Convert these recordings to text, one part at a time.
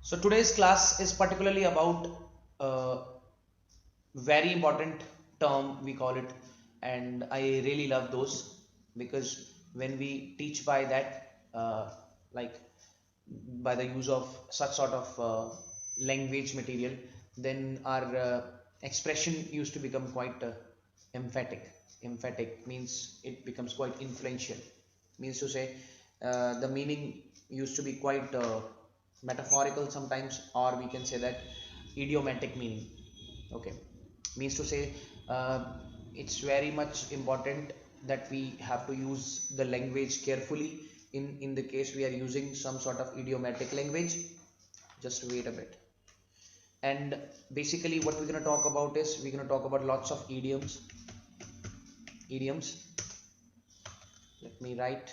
So today's class is particularly about a very important term, we call it, and I really love those because when we teach by that, like by the use of such sort of language material, then our expression used to become quite emphatic. Emphatic means it becomes quite influential. Means to say, the meaning used to be quite metaphorical sometimes, or we can say that idiomatic meaning. Okay, means to say, uh, it's very much important that we have to use the language carefully. In the case we are using some sort of idiomatic language, just wait a bit. And basically what we're going to talk about is we're going to talk about lots of idioms. Let me write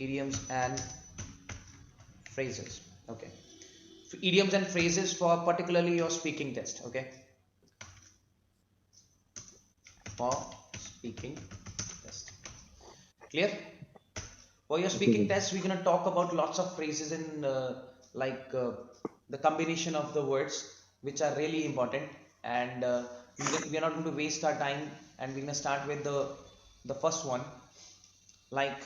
idioms and phrases. Okay, so idioms and phrases for particularly your speaking test. Okay, for speaking test, clear? For your Okay, speaking sir. test, we're going to talk about lots of phrases in like the combination of the words, which are really important. And we are not going to waste our time, and we're going to start with the first one, like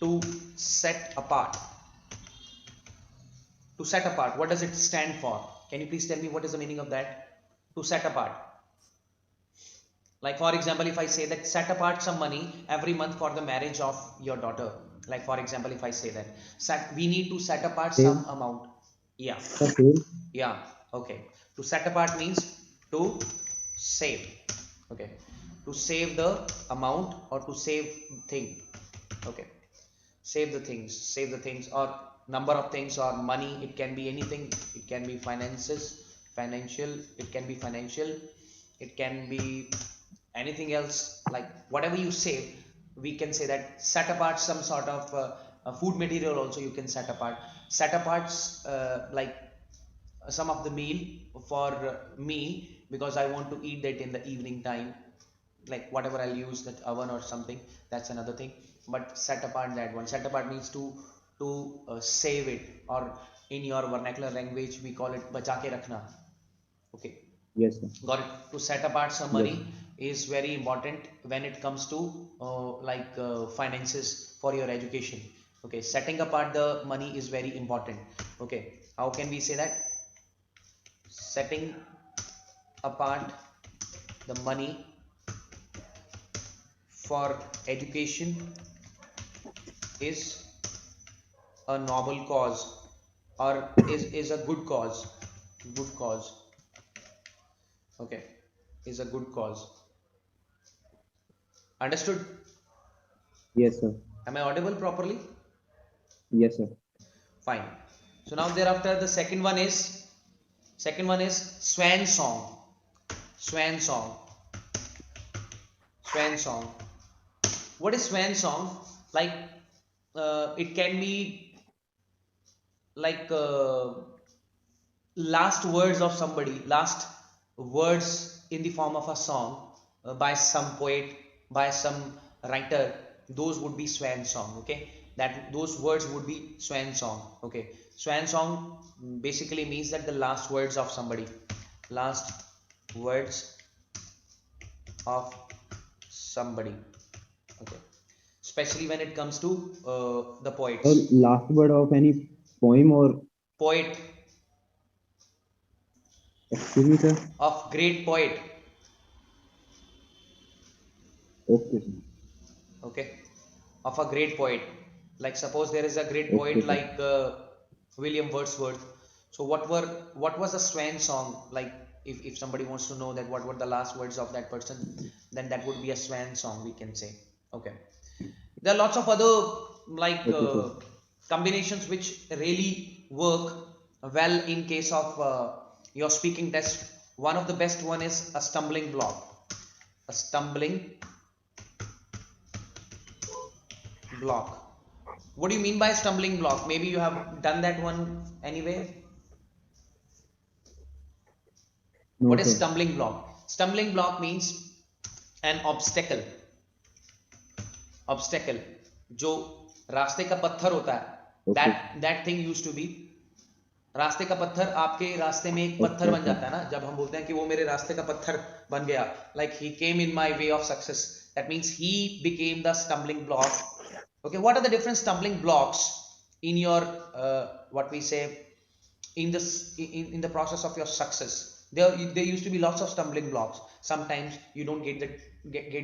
to set apart. To set apart, what does it stand for? Can you please tell me what is the meaning of that? To set apart. Like for example, if I say that set apart some money every month for the marriage of your daughter. Like for example, if I say that we need to set apart Save. some amount. Yeah, Sir, save. yeah, okay. To set apart means to save. Okay, to save the amount or to save thing. Okay, save the things or number of things or money. It can be anything. It can be financial. It can be financial. It can be anything else, like whatever you save. We can say that set apart some sort of food material also you can set apart like some of the meal for me, because I want to eat that in the evening time, like whatever I'll use that oven or something, that's another thing. But set apart, that one set apart means to save it, or in your vernacular language we call it bacha ke rakhna. Okay, Yes, sir. got it. To set apart some Yes, money sir. is very important when it comes to finances for your education. Okay, setting apart the money is very important. Okay, how can we say that? Setting apart the money for education is a noble cause, or is a good cause. Good cause. Okay, is a good cause. Understood? Yes, sir. Am I audible properly? Yes, sir. Fine. So now thereafter the second one is swan song. Swan song. Swan song. What is swan song? Like it can be like last words of somebody, last words in the form of a song by some poet, by some writer. Those would be swan song. Okay, that those words would be swan song. Okay, swan song basically means that the last words of somebody, last words of somebody. Okay, especially when it comes to the Sir, poets. last word of any poem or Poet, excuse me, sir. of great poet. Okay, sir. Okay, of a great poet. Like suppose there is a great Okay, poet sir. like William Wordsworth. So what was a swan song like? If somebody wants to know that what were the last words of that person, then that would be a swan song, we can say. Okay, there are lots of other like Okay, sir. combinations which really work well in case of your speaking test. One of the best one is a stumbling block. A stumbling block. What do you mean by stumbling block? Maybe you have done that one anyway. No, What is sir. stumbling block? Stumbling block means an obstacle. Obstacle जो रास्ते का पत्थर होता है, Okay. that thing used to be रास्ते का पत्थर. आपके रास्ते में एक पत्थर Okay, बन sir. जाता है ना, जब हम बोलते हैं कि वो मेरे रास्ते का पत्थर बन गया, like he came in my way of success, that means he became the stumbling block. Okay, what are the different stumbling blocks in your what we say in this in the process of your success? There used to be lots of stumbling blocks. Sometimes you don't get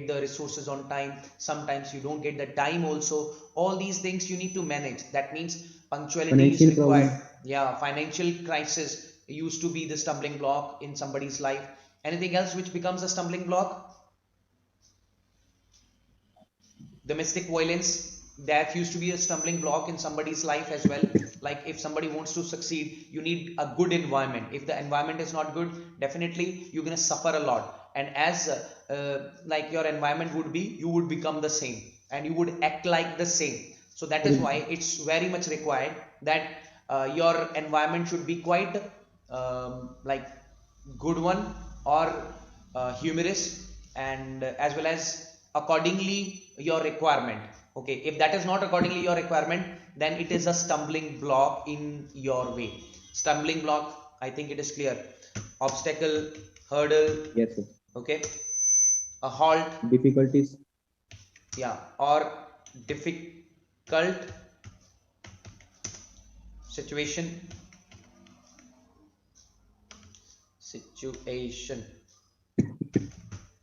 the resources on time, sometimes you don't get the time also. All these things you need to manage. That means punctuality is Financial required. problem. Yeah, financial crisis used to be the stumbling block in somebody's life. Anything else which becomes a stumbling block? Domestic violence, that used to be a stumbling block in somebody's life as well. Like if somebody wants to succeed, you need a good environment. If the environment is not good, definitely you're going to suffer a lot. And as like your environment would be, you would become the same and you would act like the same. So that is why it's very much required that your environment should be quite like good one, or humorous, and as well as accordingly your requirement. Okay, if that is not accordingly your requirement, then it is a stumbling block in your way. Stumbling block, I think it is clear. Obstacle, hurdle, Yes, sir. okay, a halt, Difficulties. yeah, or difficult situation.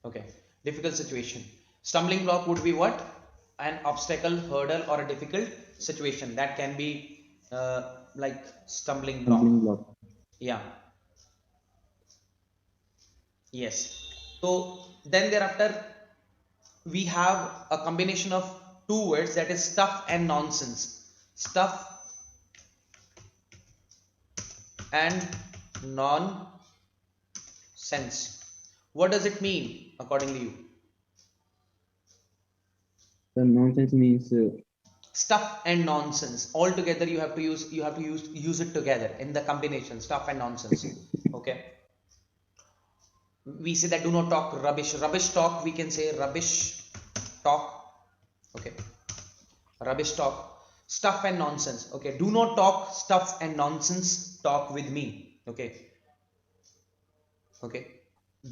Okay, difficult situation. Stumbling block would be what? An obstacle, hurdle, or a difficult situation. That can be like stumbling block. Stumbling block. Yeah. Yes. So then thereafter we have a combination of two words, that is stuff and nonsense. Stuff and nonsense. What does it mean according to you? The nonsense means Stuff and nonsense all together, you have to use it together in the combination, stuff and nonsense. Okay, we say that do not talk rubbish talk, we can say rubbish talk. Okay, rubbish talk, stuff and nonsense. Okay, do not talk stuff and nonsense talk with me. Okay,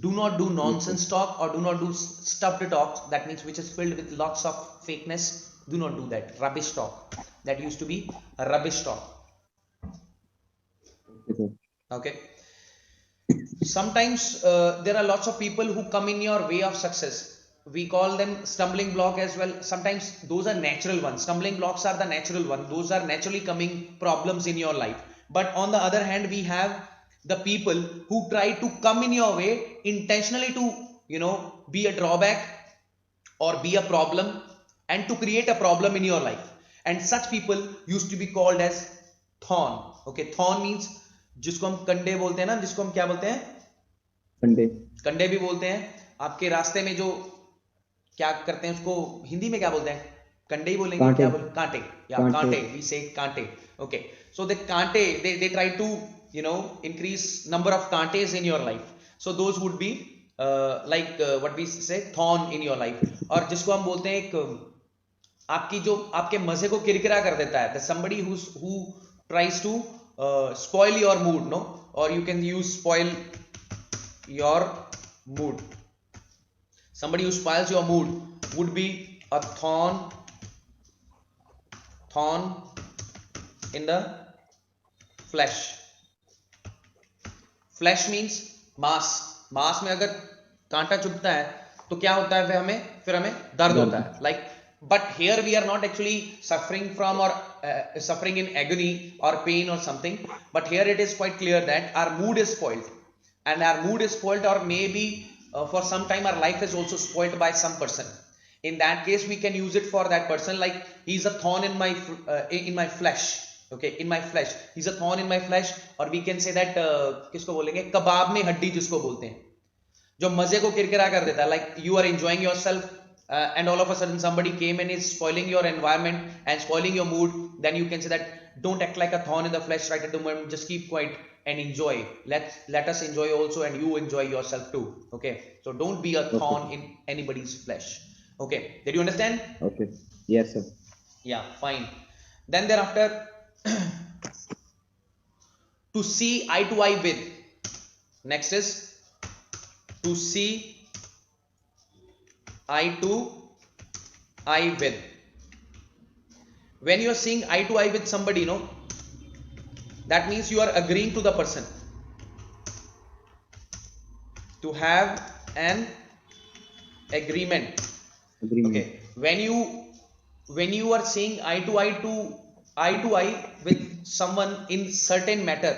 do not do nonsense talk or do not do stuffed talk, that means which is filled with lots of fakeness. Do not do that. Rubbish talk, that used to be a rubbish talk. okay, sir. Okay, sometimes there are lots of people who come in your way of success. We call them stumbling block as well. Sometimes those are natural ones. Stumbling blocks are the natural one, those are naturally coming problems in your life. But on the other hand, we have the people who try to come in your way intentionally to be a drawback or be a problem and to create a problem in your life. And such people used to be called as thorn. Okay, thorn means जिसको हम कंडे बोलते हैं ना, जिसको हम क्या बोलते हैं, Sunday. कंडे भी बोलते हैं. आपके रास्ते में जो क्या करते हैं उसको हिंदी में क्या बोलते हैं? कंडे ही बोलेंगे. कांटे. क्या बोल, कांटे. या कांटे. कांटे, वी से कांटे. Okay, so the कांटे, they try to increase number of कांटेस in your life. So those would be like what we say thorn in your life. और जिसको हम बोलते हैं एक आपकी जो आपके मजे को किरकिरा कर देता है, somebody who tries to spoil your mood, no, or you can use spoil your mood. Somebody who spoils your mood would be a thorn in the flesh. Flesh means मांस. मांस में अगर कांटा चुभता है तो क्या होता है, फिर हमें दर्द होता है. Like, but here we are not actually suffering from or suffering in agony or pain or something, but here it is quite clear that our mood is spoiled, and our mood is spoiled, or maybe for some time our life is also spoiled by some person. In that case we can use it for that person, like he's a thorn in my flesh. Okay, in my flesh, he's a thorn in my flesh. Or we can say that किसको बोलेंगे, कबाब में हड्डी जिसको बोलते हैं, जो मजे को किरकिरा कर देता है. Like you are enjoying yourself and all of a sudden somebody came and is spoiling your environment and spoiling your mood. Then you can say that don't act like a thorn in the flesh right at the moment, just keep quiet and enjoy. Let us enjoy also, and you enjoy yourself too. Okay, so don't be a thorn in anybody's flesh. Okay, did you understand? Okay. Yes, sir. Yeah, fine. Then thereafter to see eye to eye with. Next is to see eye to eye with. When you are seeing eye to eye with somebody, that means you are agreeing to the person. To have an agreement. Okay. When you are seeing eye to eye with someone in certain matter,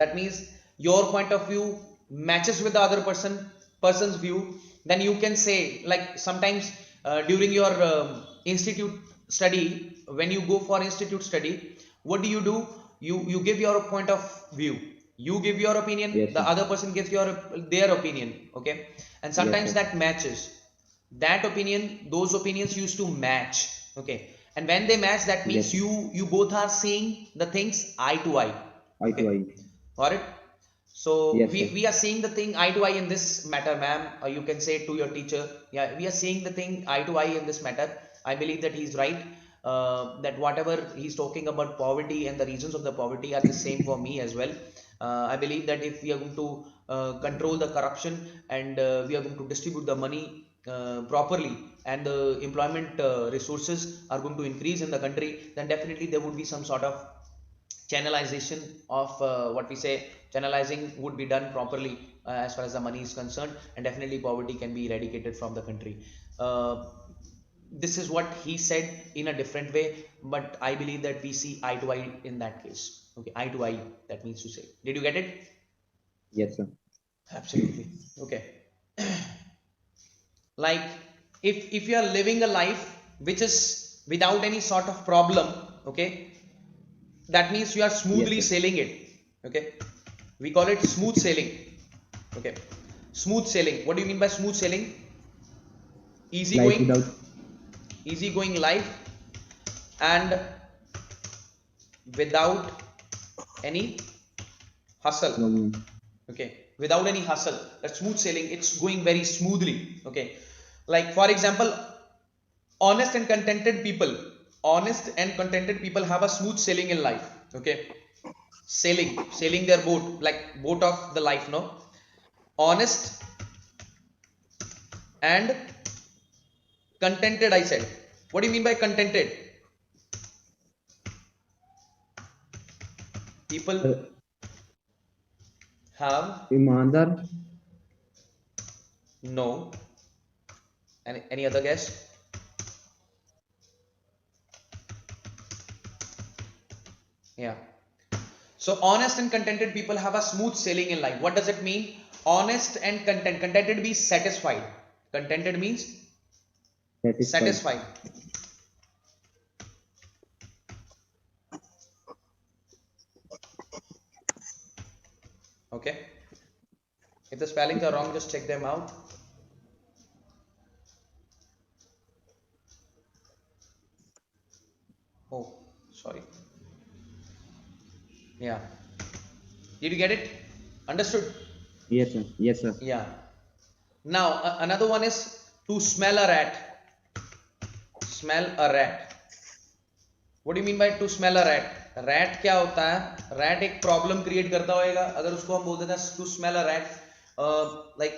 that means your point of view matches with the other person's view, then you can say, like sometimes during your institute study, when you go for institute study, what do? You give your point of view, you give your opinion, Yes, the sir. other person gives their opinion. Okay. And Yes, sometimes sir. that matches, those opinions used to match. Okay. And when they match, that means Yes, sir. you both are seeing the things eye to eye. Eye to Okay. eye. Got it? So Yes, we, sir. we are seeing the thing eye to eye in this matter, ma'am, or you can say to your teacher, yeah, we are seeing the thing eye to eye in this matter. I believe that he's right, that whatever he's talking about poverty and the reasons of the poverty are the same for me as well. I believe that if we are going to control the corruption, and we are going to distribute the money properly, and the employment resources are going to increase in the country, then definitely there would be some sort of channelization of what we say, channelizing would be done properly as far as the money is concerned, and definitely poverty can be eradicated from the country. uh, this is what he said in a different way, but I believe that we see eye to eye in that case. Okay, eye to eye, that means to say, did you get it? Yes, sir. Absolutely. Okay. Like, if you are living a life which is without any sort of problem, okay, that means you are Yes, smoothly sir. sailing it. Okay, we call it smooth sailing. Okay, smooth sailing, what do you mean by smooth sailing? Easy Life going, without easy going life, and without any hustle. problem. Okay, without any hustle, that smooth sailing, it's going very smoothly. Okay, like for example, honest and contented people, have a smooth sailing in life. Okay, sailing their boat, like boat of the life, no? Honest and contented, I said. What do you mean by contented? People Sir, have ईमानदार. no. Any other guess? Yeah. So honest and contented people have a smooth sailing in life. What does it mean? Honest and contented means satisfied. Contented means Satisfied. satisfied. Okay. If the spellings are wrong, just check them out. Oh, sorry. Yeah. Did you get it? Understood? Yes, sir. Yes, sir. Yeah. Now, another one is to smell a rat. Smell a rat. What do you mean by to smell a rat? Rat क्या होता है? Rat एक problem create करता होएगा. अगर उसको हम बोल देते हैं to smell a rat, like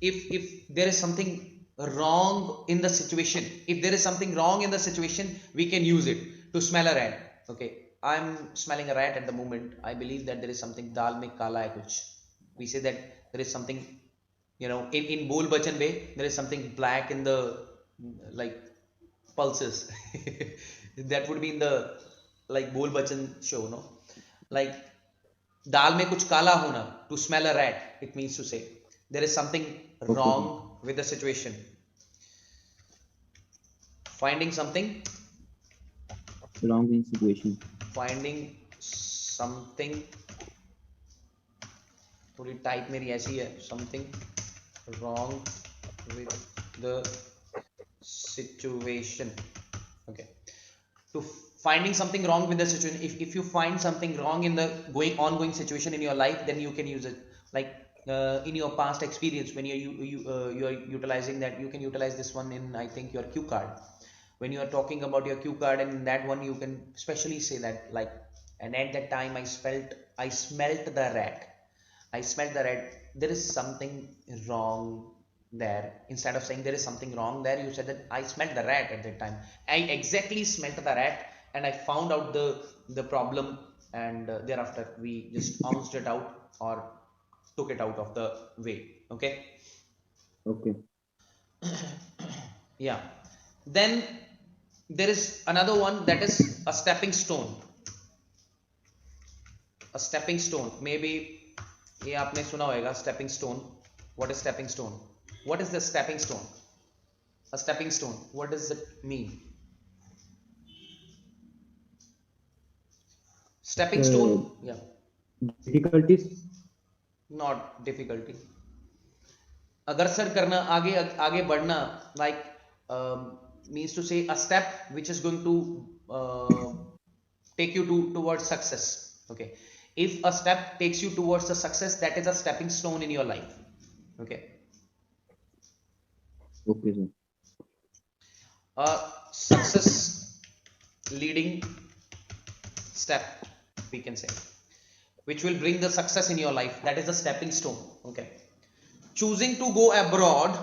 if there is something wrong in the situation, we can use it to smell a rat. Okay, I'm smelling a rat at the moment. I believe that there is something dal mein kala hai kuch. We say that there is something, in Bol Bachan way, there is something black in the, like, pulses. That would be in the, like, Bol Bachan show, no? Like, dal mein kuch kala hona, to smell a rat, it means to say there is something Okay, wrong sir. with the situation. Finding something, Wrong in situation. finding something, थोड़ी type मेरी ऐसी है, something wrong with the situation. Okay, to finding something wrong with the situation, if you find something wrong in the ongoing situation in your life, then you can use it. Like, in your past experience, when you are utilizing that, you can utilize this one in, I think, your cue card. When you are talking about your cue card, and in that one you can specially say that, like, and at that time I smelt the rat. I smelt the rat. There is something wrong there. Instead of saying there is something wrong there, you said that I smelt the rat at that time. I exactly smelt the rat, and I found out the problem, and thereafter we just ounced it out or took it out of the way. Okay. Okay. Yeah. Then there is another one, that is a stepping stone. A stepping stone. Maybe ये आपने सुना होगा stepping stone. What is stepping stone? What is the stepping stone? A stepping stone. What does it mean? Stepping stone. Yeah. Difficulties. Not difficulty. अग्रसर करना, आगे आगे बढ़ना, like means to say a step which is going to take you towards success. Okay, if a step takes you towards the success, that is a stepping stone in your life. Okay. Okay, sir. A success leading step, we can say, which will bring the success in your life, that is a stepping stone. Okay. Choosing to go abroad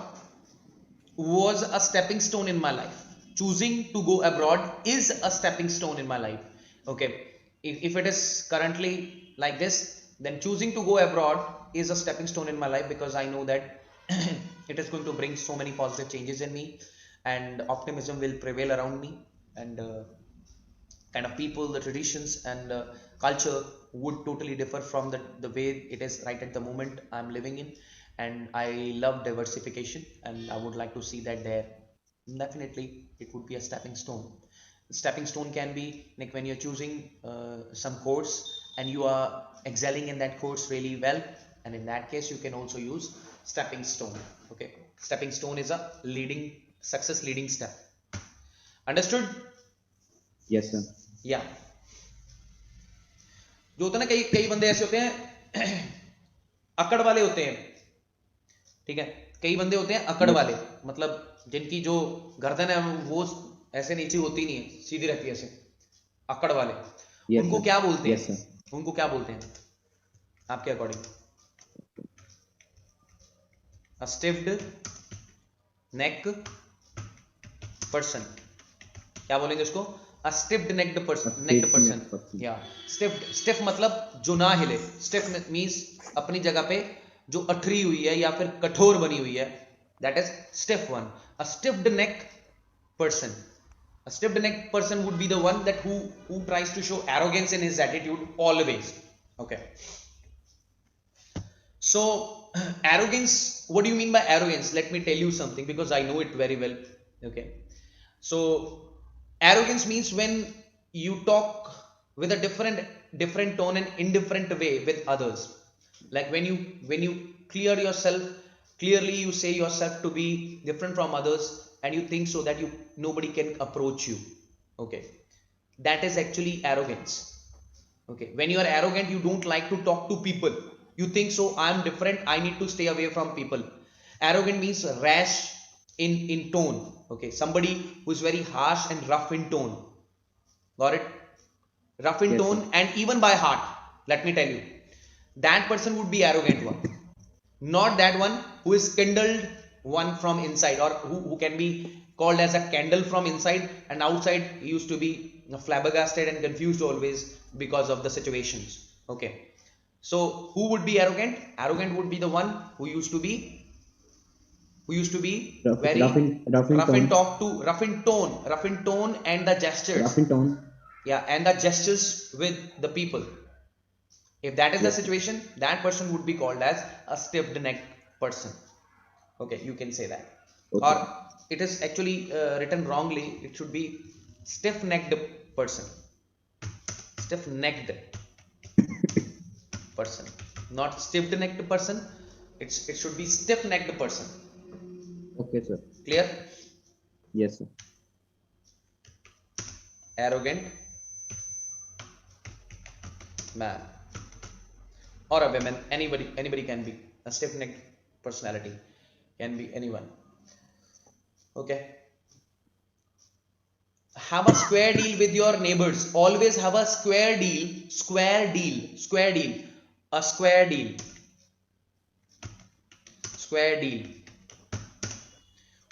was a stepping stone in my life. Choosing to go abroad is a stepping stone in my life. Okay. If it is currently like this, then choosing to go abroad is a stepping stone in my life, because I know that it is going to bring so many positive changes in me, and optimism will prevail around me, and kind of people, the traditions, and culture would totally differ from the way it is right at the moment I'm living in. And I love diversification, and I would like to see that there. Definitely, it would be a stepping stone. Stepping stone can be like when you're choosing some course and you are excelling in that course really well, and in that case, you can also use stepping stone. Okay, stepping stone is a leading success leading step. Understood? Yes, sir. या जो होता है ना, कई कई बंदे ऐसे होते हैं अकड़ वाले होते हैं, ठीक है, कई बंदे होते हैं अकड़ वाले, मतलब जिनकी जो गर्दन है वो ऐसे नीचे होती नहीं है, सीधी रहती है ऐसे, अकड़ वाले। Yes, उनको sir. क्या बोलते Yes, हैं? sir. उनको क्या बोलते हैं आपके अकॉर्डिंग? अ स्टिफ्ड नेक पर्सन, क्या बोलेंगे उसको? A stiff necked person. Necked person. Yeah. Stiff मतलब जो ना हिले. Stiff means अपनी जगह पे जो अठरी हुई है या फिर कठोर बनी हुई है. That is stiff one. A stiff necked person. A stiff necked person would be the one that who tries to show arrogance in his attitude always. Okay. So arrogance. What do you mean by arrogance? Let me tell you something, because I know it very well. Okay. So arrogance means when you talk with a different tone and indifferent way with others. Like when you clear yourself clearly, you say yourself to be different from others, and you think so that nobody can approach you. Okay, that is actually arrogance. Okay, when you are arrogant, you don't like to talk to people. You think so, I am different, I need to stay away from people. Arrogant means rash in tone. Okay, somebody who is very harsh and rough in tone. Got it? Rough in Yes, tone, sir. and even by heart. Let me tell you, that person would be arrogant one, not that one who is kindled one from inside, or who can be called as a candle from inside, and outside he used to be flabbergasted and confused always because of the situations. Okay, so who would be arrogant? Arrogant would be the one who used to be very Rough in rough in tone, and the gestures. Rough in tone. Yeah, and the gestures with the people. If that is the Yes, sir. situation, that person would be called as a stiff-necked person. Okay, you can say that. Okay. Or it is actually written wrongly. It should be stiff-necked person. Stiff-necked person, not stiff-necked person. It should be stiff-necked person. Okay, sir. Clear? Yes, sir. Arrogant man or a woman, anybody can be a stiff-necked personality, can be anyone. Okay, have a square deal with your neighbors. Always have a square deal, a square deal, square deal.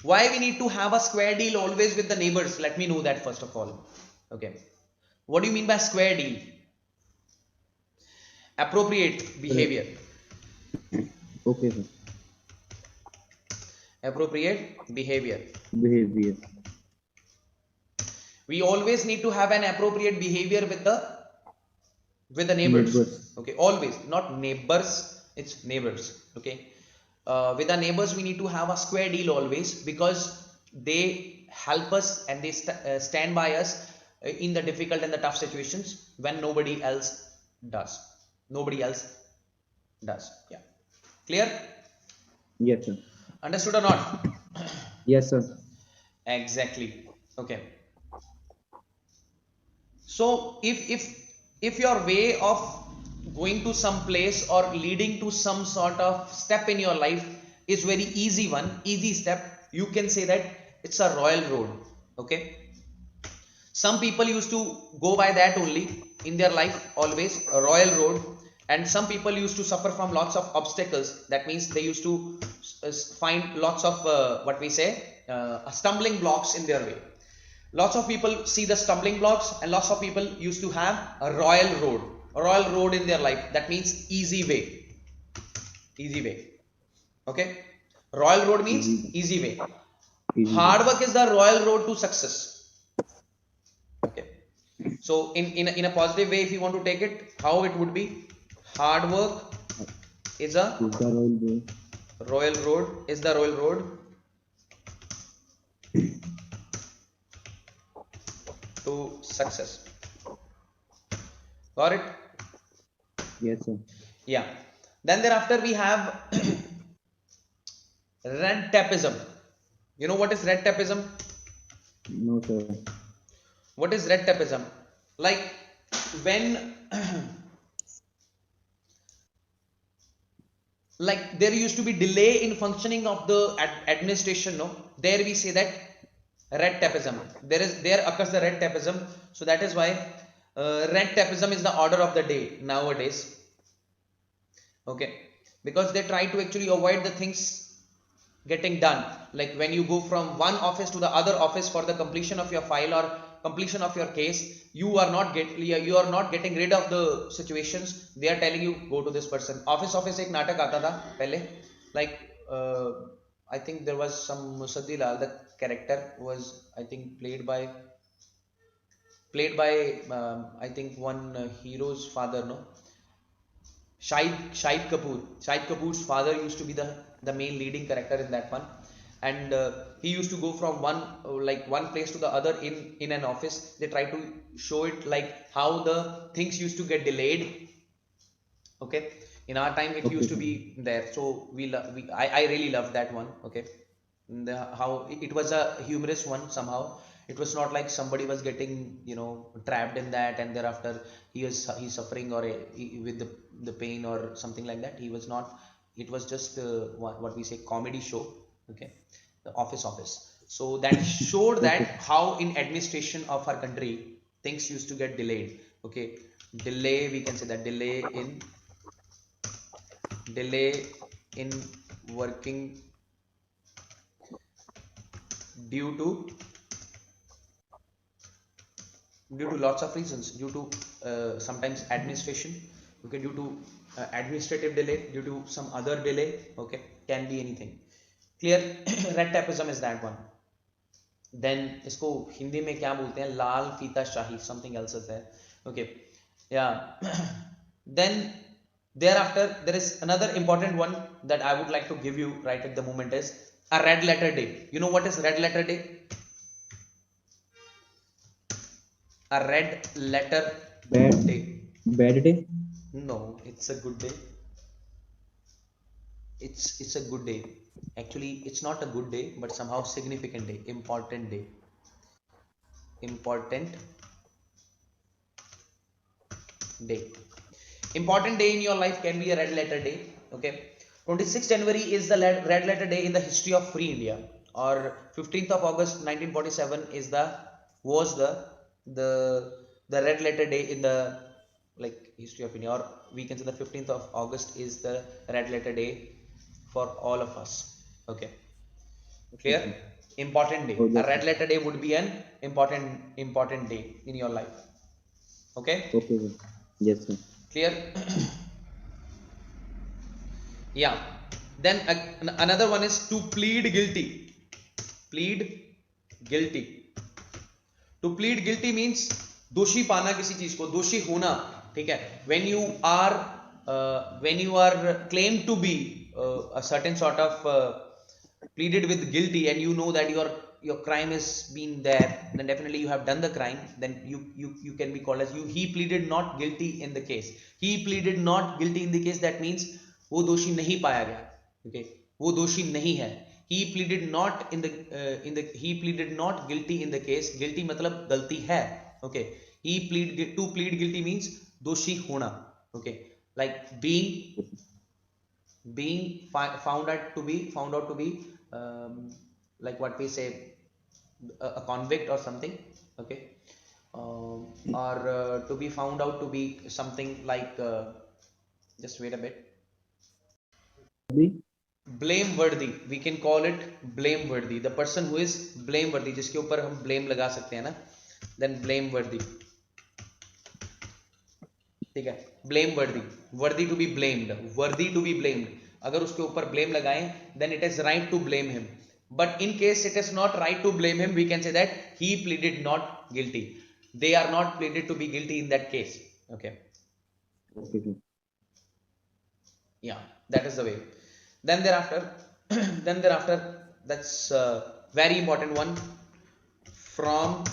Why we need to have a square deal always with the neighbors? Let me know that first of all. Okay. What do you mean by square deal? Appropriate Sir, behavior. okay, sir. Appropriate behavior. Behavior. We always need to have an appropriate behavior with the Neighbors. neighbors. Okay, always, not neighbors, it's neighbors. Okay, with our neighbors we need to have a square deal always, because they help us and they stand by us in the difficult and the tough situations when nobody else does. Nobody else does. Yeah, clear? Yes, sir. Understood or not? Yes, sir. Exactly. Okay. So if your way of going to some place or leading to some sort of step in your life is very easy one, easy step, you can say that it's a royal road. Okay. Some people used to go by that only in their life, always a royal road. And some people used to suffer from lots of obstacles. That means they used to find lots of what we say stumbling blocks in their way. Lots of people see the stumbling blocks, and lots of people used to have a royal road in their life. That means easy way, easy way. Okay, royal road Easy. means easy way. Easy. Hard work is the royal road to success. Okay, so in a positive way, if you want to take it, how it would be? Hard work is a Is the royal way. royal road, is the royal road to success. Got it? Yes, sir. Yeah. Then thereafter we have red tapeism. You know what is red tapeism? No, sir. What is red tapeism? Like when like there used to be delay in functioning of the administration, no? There we say that red tapeism. There occurs the red tapeism. So that is why red tapeism is the order of the day nowadays. Okay, because they try to actually avoid the things getting done. Like when you go from one office to the other office for the completion of your file or completion of your case, you are not getting rid of the situations. They are telling you go to this person. Office एक नाटक आता था पहले, like uh, I think there was some Musaddi Lal, the character was I think played by I think one hero's father, no, Shahid Kapoor. Shahid Kapoor's father used to be the main leading character in that one, and he used to go from one place to the other in an office. They try to show it like how the things used to get delayed. Okay, in our time it Okay, used to sir. be there, so I really loved that one. Okay, how it was a humorous one somehow. It was not like somebody was getting trapped in that, and thereafter he's suffering or with the pain or something like that. He was not. It was just what we say comedy show. Okay, the office. So that showed that Okay. how in administration of our country things used to get delayed. Okay, delay, we can say that delay in working due to lots of reasons, due to sometimes administration. Okay, due to administrative delay, due to some other delay. Okay, can be anything. Clear? Red tapeism is that one. Then इसको हिंदी में क्या बोलते हैं? लाल फीता शाही, something else is there. Okay, yeah. Then thereafter there is another important one that I would like to give you right at the moment is a red letter day. You know what is red letter day? A red letter Bad. day. Bad day. No, it's a good day. It's a good day. Actually, it's not a good day, but somehow significant day, important day. Important day. Important day in your life can be a red letter day. Okay, 26th January is the red letter day in the history of free India, or 15th of August 1947 is the was the the red letter day in the like history of India, or we can say the 15th of August is the red letter day for all of us. Okay, Okay, clear? sir. Important day. Oh, A yes, sir. red letter day would be an important day in your life. Okay, Okay, sir. Yes, sir. clear? Yeah. Then another one is to plead guilty. Plead guilty. To plead guilty means दोषी पाना किसी चीज को, दोषी होना. ठीक है? When you are claimed to be a certain sort of pleaded with guilty, and you know that your crime has been there, then definitely you have done the crime. Then you can be called as he pleaded not guilty in the case. He pleaded not guilty in the case. That means वो दोषी नहीं पाया गया. Okay, वो दोषी नहीं है. He pleaded not he pleaded not guilty in the case. Guilty मतलब गलती है. Okay, to plead guilty means दोषी होना. Okay, like being found out to be like what we say, a convict or something. Okay, or to be found out to be something like just wait a bit. Be Blameworthy, we can call it blameworthy. The person who is blameworthy, जिसके ऊपर हम blame लगा सकते हैं ना, then blameworthy. ठीक है, blameworthy, worthy to be blamed, worthy to be blamed. अगर उसके ऊपर blame लगाएं, then it is right to blame him. But in case it is not right to blame him, we can say that he pleaded not guilty. They are not pleaded to be guilty in that case. Okay. okay, sir. Yeah, that is the way. Then thereafter then thereafter, that's very important one, from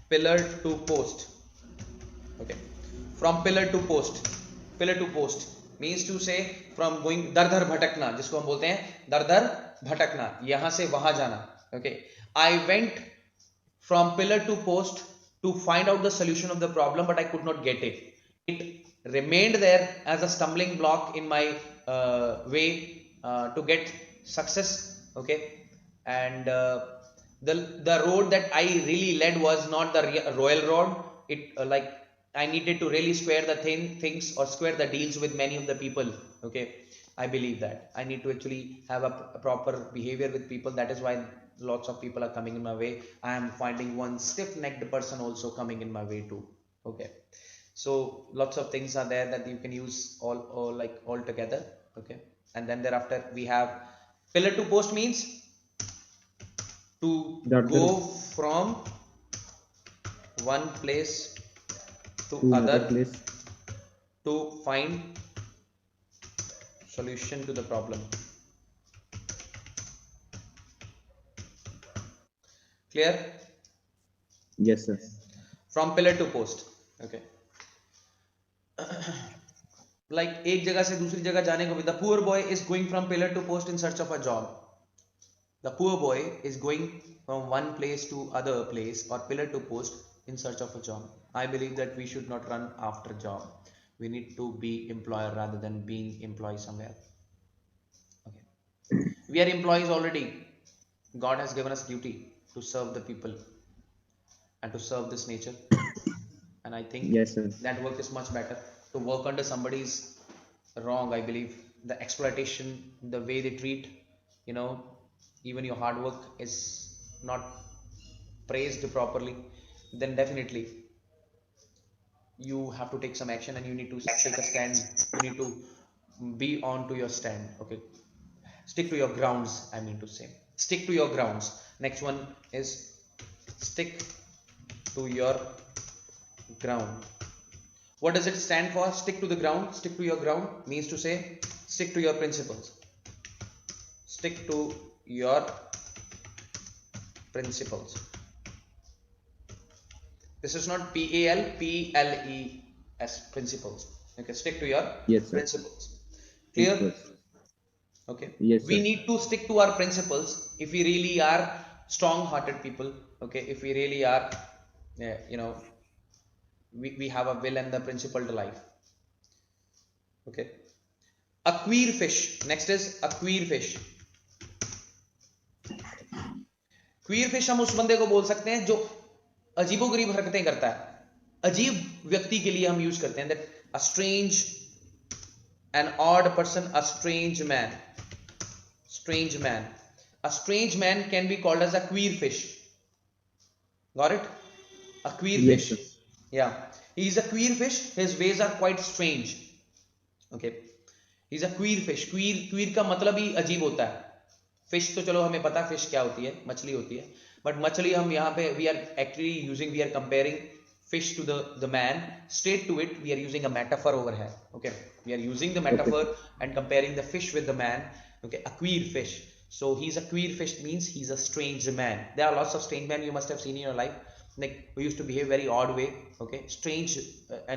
pillar to post. Okay, from pillar to post. Pillar to post means to say from going, दर दर भटकना, जिसको हम बोलते हैं दर दर भटकना, यहां से वहां जाना. Okay, I went from pillar to post to find out the solution of the problem, but I could not get it. It remained there as a stumbling block in my way to get success. Okay, and the road that I really led was not the royal road. It like I needed to really square the things or square the deals with many of the people. Okay, I believe that I need to actually have a proper behavior with people. That is why lots of people are coming in my way. I am finding one stiff-necked person also coming in my way too. Okay, so lots of things are there that you can use all together. Okay, and then thereafter we have pillar to post means to Dot go dot from one place to to other another place. to find solution to the problem. Clear? Yes, sir. From pillar to post. Okay, like एक जगह से दूसरी जगह जाने को भी, the poor boy is going from pillar to post in search of a job. The poor boy is going from one place to other place or pillar to post in search of a job. I believe that we should not run after job. We need to be employer rather than being employee somewhere. Okay, we are employees already. God has given us duty to serve the people and to serve this nature. And I think Yes, sir. that work is much better. To work under somebody's wrong, I believe the exploitation, the way they treat, you know, even your hard work is not praised properly, then definitely you have to take some action and you need to take a stand. You need to be on to your stand. Okay, stick to your grounds, I mean to say, stick to your grounds. Next one is stick to your ground. What does it stand for? Stick to the ground. Stick to your ground means to say stick to your principles. Stick to your principles. This is not PALPLES, principles. Okay, stick to your Yes, sir. principles. Clear? Principles. Okay, Yes, we sir. need to stick to our principles if we really are strong-hearted people. Okay, if we really are you know, we have a will and the principled life. Okay, a queer fish. Next is a queer fish. Queer fish हम उस बंदे को बोल सकते हैं जो अजीबोगरीब हरकतें करता है, अजीब व्यक्ति के लिए हम यूज करते हैं, that a strange, an odd person, a strange man, strange man. A strange man can be called as a queer fish. Got it? A queer Yes, fish. sir. Yeah, he is a queer fish. His ways are quite strange. Okay, he is a queer fish. Queer का मतलब ही अजीब होता है. Fish तो चलो हमें पता fish क्या होती है, मछली होती है, बट मछली हम यहाँ पे we are actually using, we are comparing fish to the man. Straight to it, we are using a metaphor over here. Okay, we are using the metaphor and comparing the fish with the man. Okay, a queer fish. So he's a queer fish means he's a strange man. There are lots of strange men you must have seen in your life, like who used to behave very odd way. Okay, strange,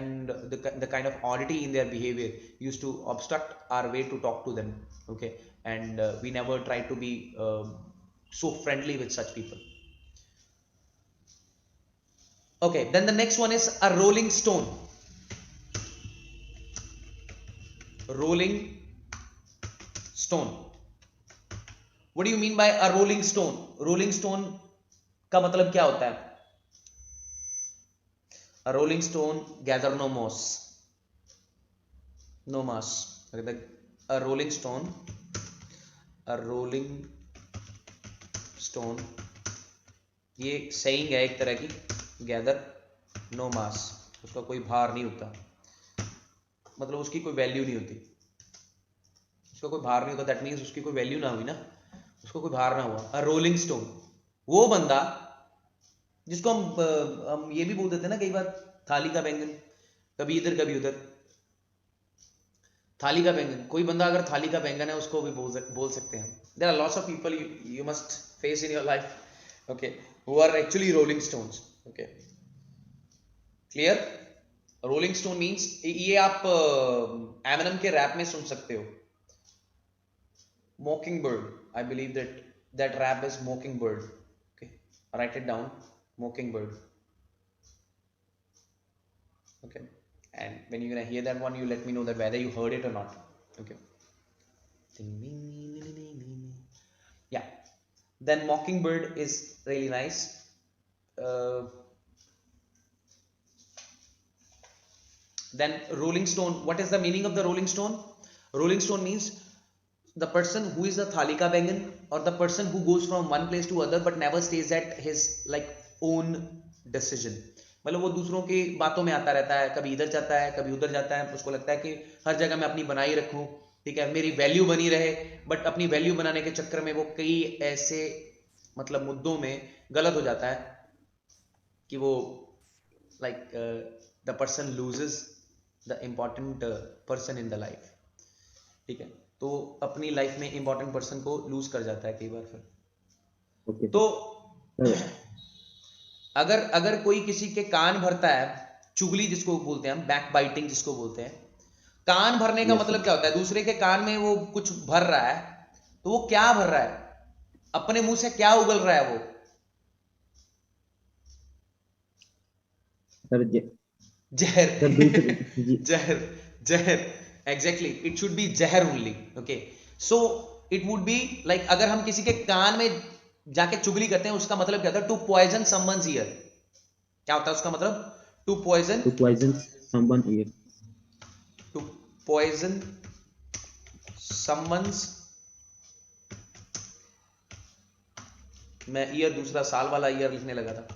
and the kind of oddity in their behavior used to obstruct our way to talk to them. Okay, and we never try to be so friendly with such people. Okay, then the next one is a rolling stone. Rolling stone. What do you mean by a rolling stone? Rolling stone का मतलब क्या होता है? A rolling stone gather no moss. No moss. A rolling stone. A rolling stone. ये saying है एक तरह की. गैदर नो मास, उसका कोई भार नहीं होता, मतलब उसकी कोई वैल्यू नहीं होती, उसका कोई भार नहीं होता, दैट मीन्स उसकी कोई वैल्यू ना हुई ना, उसको कोई भार ना हुआ. अ रोलिंग स्टोन, वो बंदा जिसको हम ये भी बोल देते हैं ना कई बार, थाली का बैंगन, कभी इधर कभी उधर, थाली का बैंगन. कोई बंदा अगर थाली का बैंगन है उसको भी बोल सकते हैं. There are lots of people you must face in your life, okay, who are actually rolling stones. Okay, clear? Rolling stone means, ये आप एमिनम के रैप में सुन सकते हो, mockingbird. I believe that rap is mockingbird. Okay, write it down, mockingbird. Okay, and when you're gonna hear that one, you let me know that whether you heard it or not. Okay, yeah, then mockingbird is really nice. Then rolling stone, what is the meaning of the rolling stone? Rolling stone means the person who is a thalika bangan, or the person who goes from one place to other but never stays at his like own decision. मतलब वो दूसरों की बातों में आता रहता है, कभी इधर जाता है कभी उधर जाता है, उसको लगता है कि हर जगह मैं अपनी बनाई रखूं, ठीक है, मेरी वैल्यू बनी रहे, बट अपनी वैल्यू बनाने के चक्कर में वो कई ऐसे मतलब मुद्दों में गलत हो जाता है कि वो like the person loses the important person in the life. ठीक है, तो अपनी लाइफ में इंपॉर्टेंट पर्सन को लूज कर जाता है कई बार फिर. Okay. तो अगर कोई किसी के कान भरता है, चुगली जिसको बोलते हैं हम, बैक बाइटिंग जिसको बोलते हैं, कान भरने का Yes, मतलब sir. क्या होता है? दूसरे के कान में वो कुछ भर रहा है, तो वो क्या भर रहा है? अपने मुंह से क्या उगल रहा है वो? Sir, जहर. sir, दूसरे जहर, जहर, एग्जैक्टली, इट शुड बी जहर only. Okay, so it would be like, अगर हम किसी के कान में जाके चुगली करते हैं, उसका मतलब क्या होता है? To poison someone's ear. क्या होता है उसका मतलब? To poison, to poison someone ear. To poison someone's, मैं ईयर दूसरा साल वाला ईयर लिखने लगा था.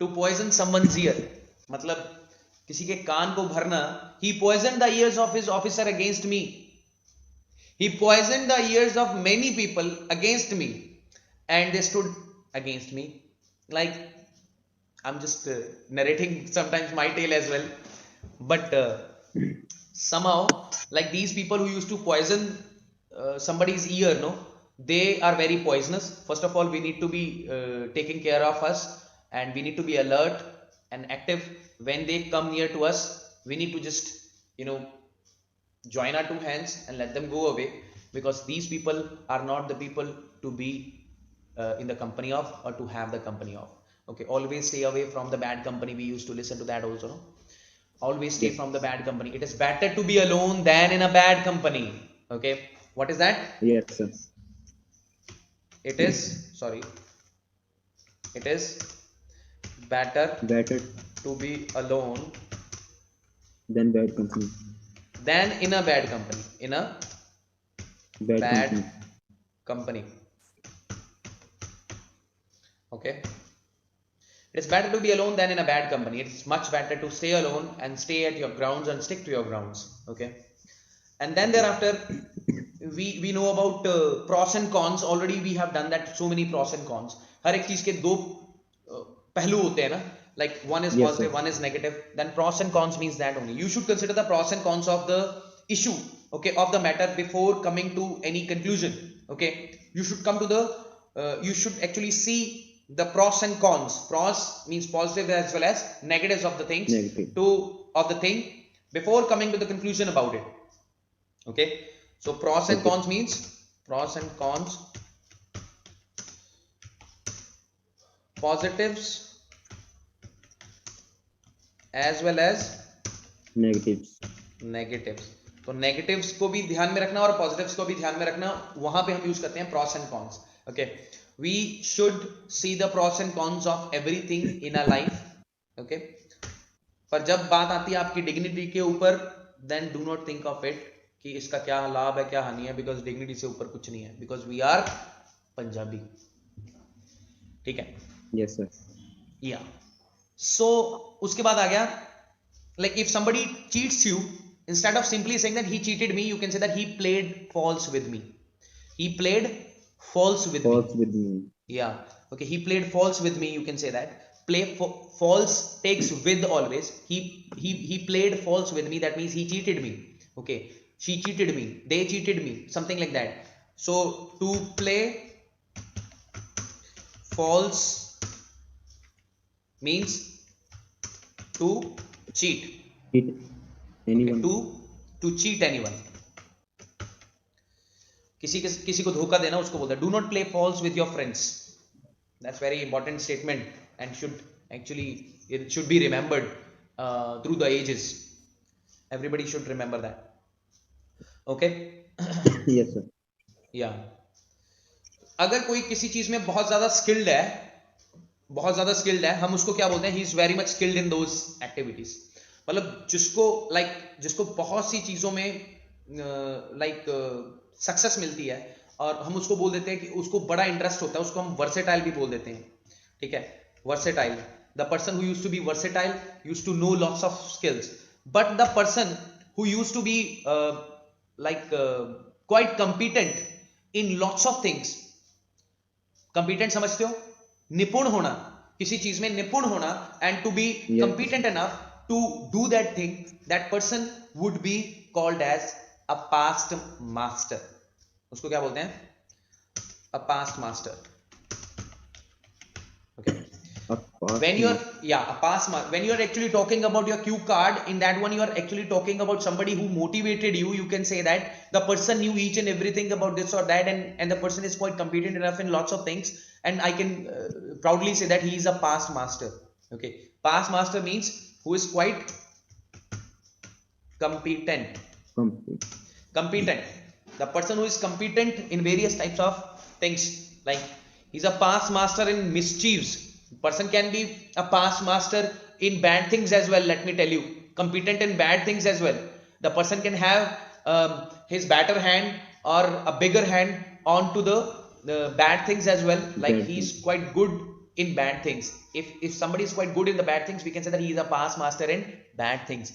टू पॉइजन समवन्स ईयर मतलब किसी के कान को भरना. He poison the ears of his officer against me. He poisoned the ears of many people against me, and they stood against me. Like, I'm just narrating sometimes my tale as well, but somehow, like these people who used to poison somebody's ear, no, they are very poisonous. First of all, we need to be taking care of us, and we need to be alert and active. When they come near to us, we need to just, join our two hands and let them go away, because these people are not the people to be in the company of, or to have the company of. Okay, always stay away from the bad company. We used to listen to that also, no? Always stay from the bad company. It is better to be alone than in a bad company. Okay, what is that? Yes, sir. It is sorry, it is better better to be alone than bad company. than in a bad company. In a Bad bad company. company. Okay. It's better to be alone than in a bad company. It's much better to stay alone and stay at your grounds and stick to your grounds. Okay. And then thereafter, we know about pros and cons. Already we have done that. So many pros and cons. हर एक चीज के दो पहलू होते हैं ना. Like one is Yes, positive, sir. one is negative. Then pros and cons means that only. You should consider the pros and cons of the issue, okay, of the matter before coming to any conclusion. Okay, you should come to the you should actually see the pros and cons. Pros means positive as well as negatives of the things Negative. of the thing before coming to the conclusion about it. Okay, so pros and Okay. cons means pros and cons, positives as well as Negatives. negatives. तो negatives को भी ध्यान में रखना और positives को भी ध्यान में रखना. वहां पे हम यूज करते हैं pros and cons. Okay, we should see the pros and cons of everything in our life. Okay, पर जब बात आती है आपकी डिग्निटी के ऊपर, then do not think of it कि इसका क्या लाभ है क्या हानि है, because डिग्निटी से ऊपर कुछ नहीं है, because we are पंजाबी. ठीक है. Yes, sir. Yeah. So उसके बाद आ गया, like if somebody cheats you, instead of simply saying that he cheated me, you can say that he played false with me. He played false with me. False with me. Yeah. Okay. He played false with me. You can say that. False takes with always. He played false with me. That means he cheated me. Okay. She cheated me. They cheated me. Something like that. So to play false means to cheat. Cheat anyone. Okay, to cheat anyone. किसी को धोखा देना उसको बोलते हैं. Do not play false with your friends. That's very important statement and it should be remembered through the ages. Everybody should remember that. Okay. Yes, sir. Yeah. अगर कोई किसी चीज में बहुत ज्यादा स्किल्ड है, हम उसको क्या बोलते हैं? He is very much skilled in those activities. मतलब जिसको बहुत सी चीजों में सक्सेस मिलती है और हम उसको बोल देते हैं कि उसको बड़ा इंटरेस्ट होता है, उसको हम वर्सेटाइल भी बोल देते हैं. ठीक है, versatile. The person who used to be versatile used to know lots of skills, but the person who used to be quite competent in lots of things. Competent समझते हो? निपुण होना, किसी चीज में निपुण होना, and to be competent enough to do that thing, that person would be called as a past master. उसको क्या बोलते हैं? A past master. Okay. When you're actually talking about your cue card, in that one you are actually talking about somebody who motivated you. You can say that the person knew each and everything about this or that, and the person is quite competent enough in lots of things, and I can proudly say that he is a past master. Okay, past master means who is quite competent. The person who is competent in various types of things, like he's a past master in mischiefs. Person can be a past master in bad things as well. Let me tell you, competent in bad things as well. The person can have his better hand or a bigger hand onto the bad things as well. Like he's quite good in bad things. If somebody is quite good in the bad things, we can say that he is a past master in bad things.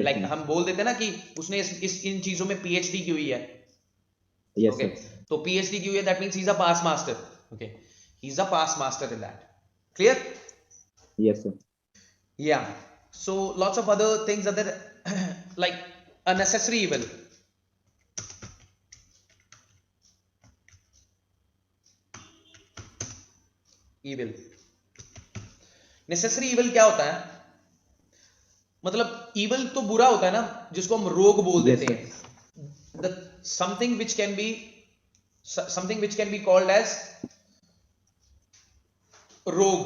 Like हम बोल देते हैं ना कि उसने इन चीजों में PhD की हुई है. Yes, okay, sir. तो PhD की हुई है, that means he's a past master. Okay, he's a past master in that. Clear? Yes, sir. Yeah. So lots of other things are there, like a necessary evil. Necessary evil क्या होता है? मतलब evil तो बुरा होता है ना, जिसको हम रोग बोल देते हैं. Something which can be called as रोग.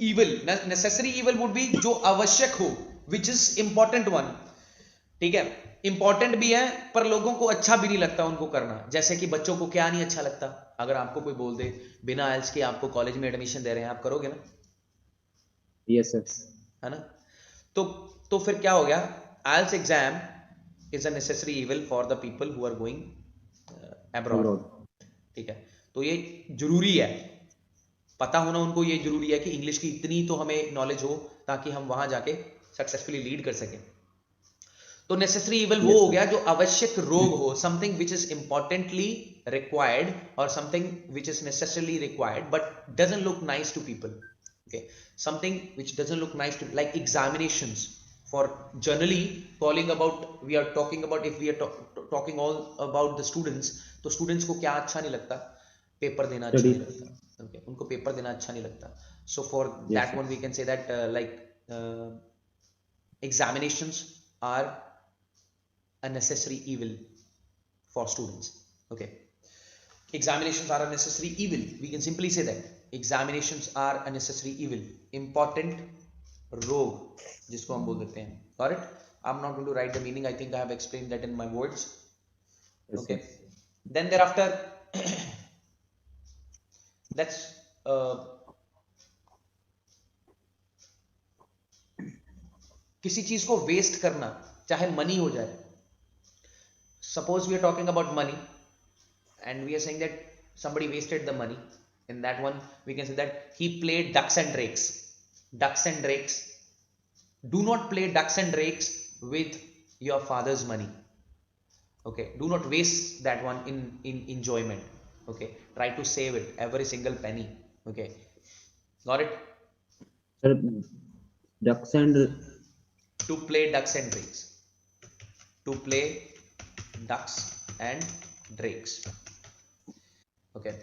Evil, necessary evil would be जो आवश्यक हो, which is important one. ठीक है, इंपॉर्टेंट भी है पर लोगों को अच्छा भी नहीं लगता उनको करना। जैसे कि बच्चों को क्या नहीं अच्छा लगता, अगर आपको कोई बोल दे बिना आइल्स के आपको कॉलेज में एडमिशन दे रहे हैं, आप करोगे ना? Yes, sir. है ना? तो तो फिर क्या हो गया, IELTS exam is a necessary evil for the people who are going abroad. Abroad. ठीक है, तो ये जरूरी है, पता होना उनको ये जरूरी है कि इंग्लिश की इतनी तो हमें नॉलेज हो ताकि हम वहां जाके सक्सेसफुली लीड कर सकें। तो नेसेसरी इवल वो Yes, हो sir. गया जो आवश्यक रोग हो, something which is importantly required और something which is necessarily required but doesn't look nice to people. okay, something which doesn't look nice to, like examinations, for generally calling about, we are talking about, if we are talking all about the students, तो students को क्या अच्छा नहीं लगता, paper देना अच्छा नहीं Study. लगता। okay, उनको पेपर देना अच्छा नहीं लगता। so for Yes, that sir. one we can say that like examinations are a necessary evil for students। okay, examinations are a necessary evil, we can simply say that examinations are a necessary evil, important रोग जिसको हम बोल देते हैं। got it? I'm not going to write the meaning, I think I have explained that in my words। Yes, okay, sir. then thereafter let's किसी चीज को waste करना, चाहे मनी हो जाए, suppose we are talking about money and we are saying that somebody wasted the money, in that one we can say that he played ducks and drakes। ducks and drakes, do not play ducks and drakes with your father's money। okay, do not waste that one in enjoyment। okay, try to save it, every single penny। okay, got it? Sir, ducks and To play ducks and drakes, to play ducks and drakes। okay,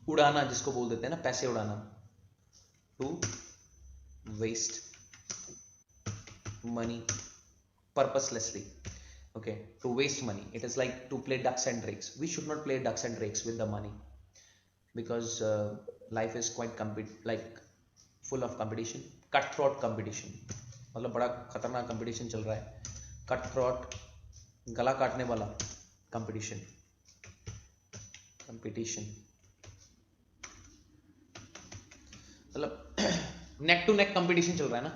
उड़ाना जिसको बोल देते हैं ना, पैसे उड़ाना, to waste money purposelessly। okay, to waste money, it is like to play ducks and drakes, we should not play ducks and drakes with the money, because life is quite like full of competition, cutthroat competition, मतलब बड़ा खतरनाक competition चल रहा है, cut throat, गला काटने वाला competition, competition मतलब नेक टू नेक कंपटीशन चल रहा है ना।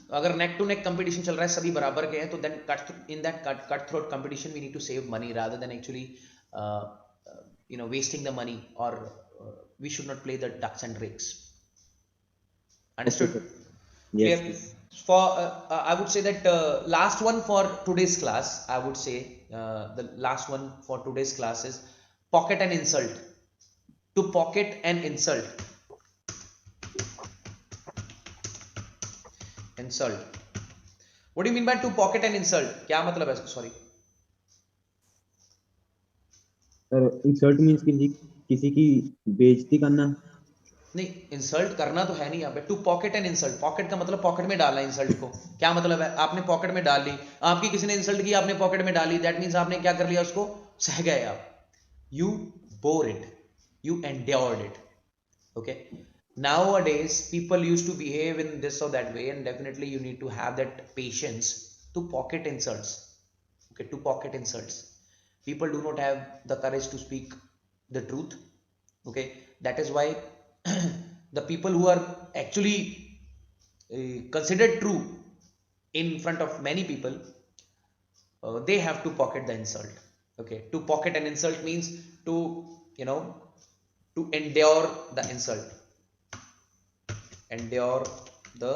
तो अगर नेक टू नेक कंपटीशन चल रहा है, सभी बराबर के हैं, तो then in that cut throat competition we need to save money rather than actually wasting the money, or we should not play the ducks and drakes। okay, understood? sir. Clear? Yes, yes. For I would say that last one for today's class, I would say the last one for today's class is pocket and insult। to pocket and insult, insult, what do you mean by to pocket and insult? क्या मतलब है? Sorry, Sir, insult means किसी की बेइज्जती करना। नहीं, insult करना तो है नहीं यहाँ पे। To pocket and insult, pocket का मतलब पॉकेट में डालना इंसल्ट को। क्या मतलब है? आपने पॉकेट में डाल ली, आपकी किसी ने इंसल्ट की, आपने पॉकेट में डाली, दैट मीन्स आपने क्या कर लिया, उसको सह गए आप। You bore it, you endured it. okay, nowadays people used to behave in this or that way, and definitely you need to have that patience to pocket insults। okay, to pocket insults, people do not have the courage to speak the truth। okay, that is why the people who are actually considered true in front of many people, they have to pocket the insult। okay, to pocket an insult means to, you know, to endure the insult, endure the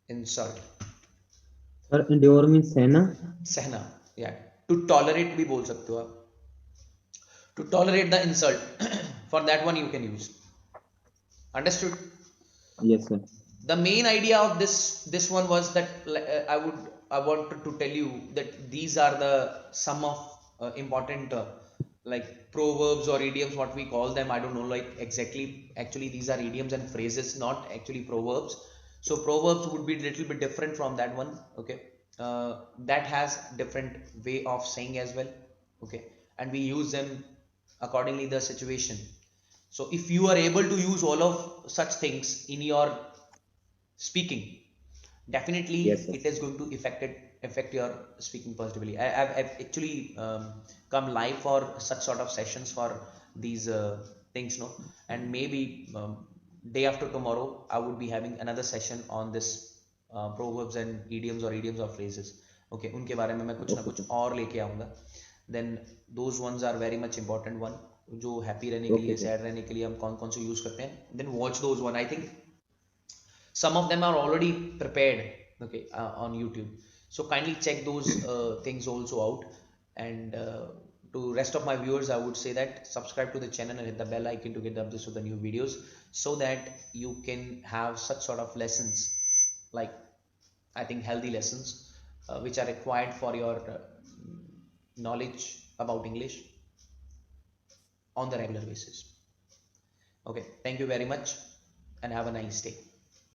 insult, Sir, endure means सहना। सहना, या to tolerate भी बोल सकते हो आप, to tolerate the insult for that one you can use। understood? Yes, sir. The main idea of this one was that I wanted to tell you that these are the some of important like proverbs or idioms, what we call them, I don't know like exactly, actually these are idioms and phrases, not actually proverbs। so proverbs would be a little bit different from that one। okay, that has different way of saying as well। okay, and we use them accordingly the situation। So if you are able to use all of such things in your speaking, definitely Yes, sir. it is going to affect your speaking positively. I've actually come live for such sort of sessions for these things, no. And maybe day after tomorrow I would be having another session on this proverbs and idioms or idioms or phrases. Okay, उनके बारे में मैं कुछ ना Okay, कुछ sir. और लेके आऊँगा. Then those ones are very much important one, जो happy रहने के Okay, लिए, sir. sad रहने के लिए हम कौन कौन से यूज करते हैं. Then watch those one. I think some of them are already prepared, okay, on YouTube. So kindly check those things also out. And to rest of my viewers, I would say that subscribe to the channel and hit the bell icon to get the updates of the new videos, so that you can have such sort of lessons, like I think healthy lessons, which are required for your knowledge about English on the regular basis. Okay, thank you very much and have a nice day.